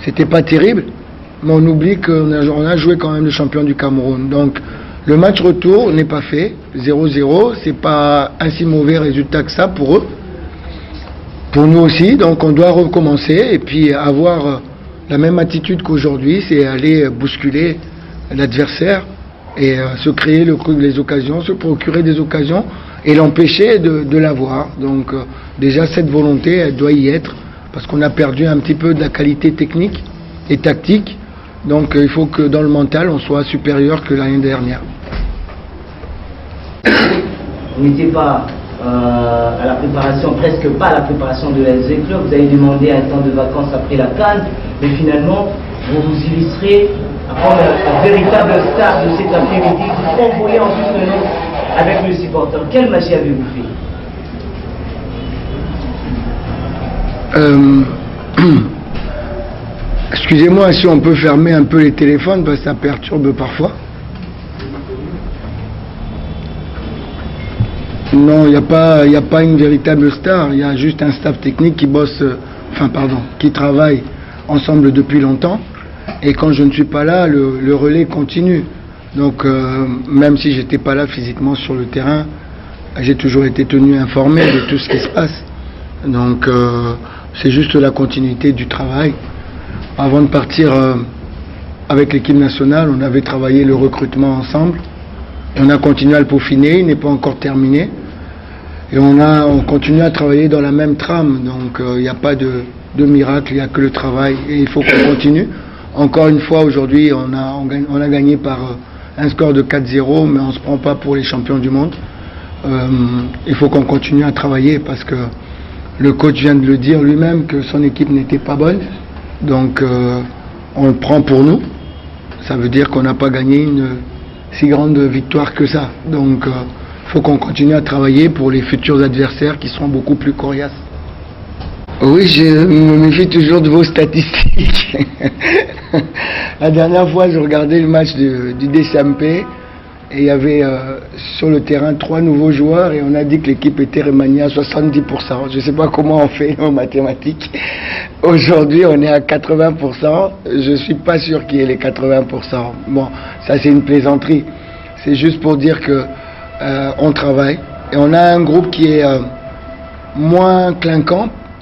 c'était pas terrible, mais on oublie qu'on a joué quand même le champion du Cameroun. Donc le match retour n'est pas fait, 0-0, c'est pas un si mauvais résultat que ça pour eux. Pour nous aussi, donc on doit recommencer et puis avoir la même attitude qu'aujourd'hui, c'est aller bousculer l'adversaire et se créer les occasions, se procurer des occasions et l'empêcher de l'avoir. Donc déjà cette volonté, elle doit y être, parce qu'on a perdu un petit peu de la qualité technique et tactique. Donc il faut que dans le mental, on soit supérieur que l'année dernière. Vous n'étiez pas à la préparation, presque pas à la préparation de la SG Club. Vous avez demandé un temps de vacances après la CAN, mais finalement, vous vous illustrez à prendre un véritable star de cet après-midi. Vous envoyez en plus le nom avec le supporter. Quelle magie avez-vous fait? Excusez-moi si on peut fermer un peu les téléphones parce que ça perturbe parfois. Non, il n'y a pas une véritable star, il y a juste un staff technique qui bosse, qui travaille ensemble depuis longtemps. Et quand je ne suis pas là, le relais continue. Donc même si j'étais pas là physiquement sur le terrain, j'ai toujours été tenu informé de tout ce qui se passe. Donc c'est juste la continuité du travail. Avant de partir avec l'équipe nationale, on avait travaillé le recrutement ensemble. Et on a continué à le peaufiner, il n'est pas encore terminé. Et on continue à travailler dans la même trame. Donc il n'y a pas de miracle, il n'y a que le travail. Et il faut qu'on continue. Encore une fois, aujourd'hui, on a gagné par un score de 4-0, mais on ne se prend pas pour les champions du monde. Il faut qu'on continue à travailler parce que le coach vient de le dire lui-même que son équipe n'était pas bonne. Donc on le prend pour nous. Ça veut dire qu'on n'a pas gagné une si grande victoire que ça. Donc il faut qu'on continue à travailler pour les futurs adversaires qui seront beaucoup plus coriaces. Oui, je me méfie toujours de vos statistiques. La dernière fois, je regardais le match du DCMP et il y avait sur le terrain 3 nouveaux joueurs et on a dit que l'équipe était remaniée à 70%. Je ne sais pas comment on fait en mathématiques. Aujourd'hui, on est à 80%. Je ne suis pas sûr qu'il y ait les 80%. Bon, ça c'est une plaisanterie. C'est juste pour dire que on travaille et on a un groupe qui est moins clinquant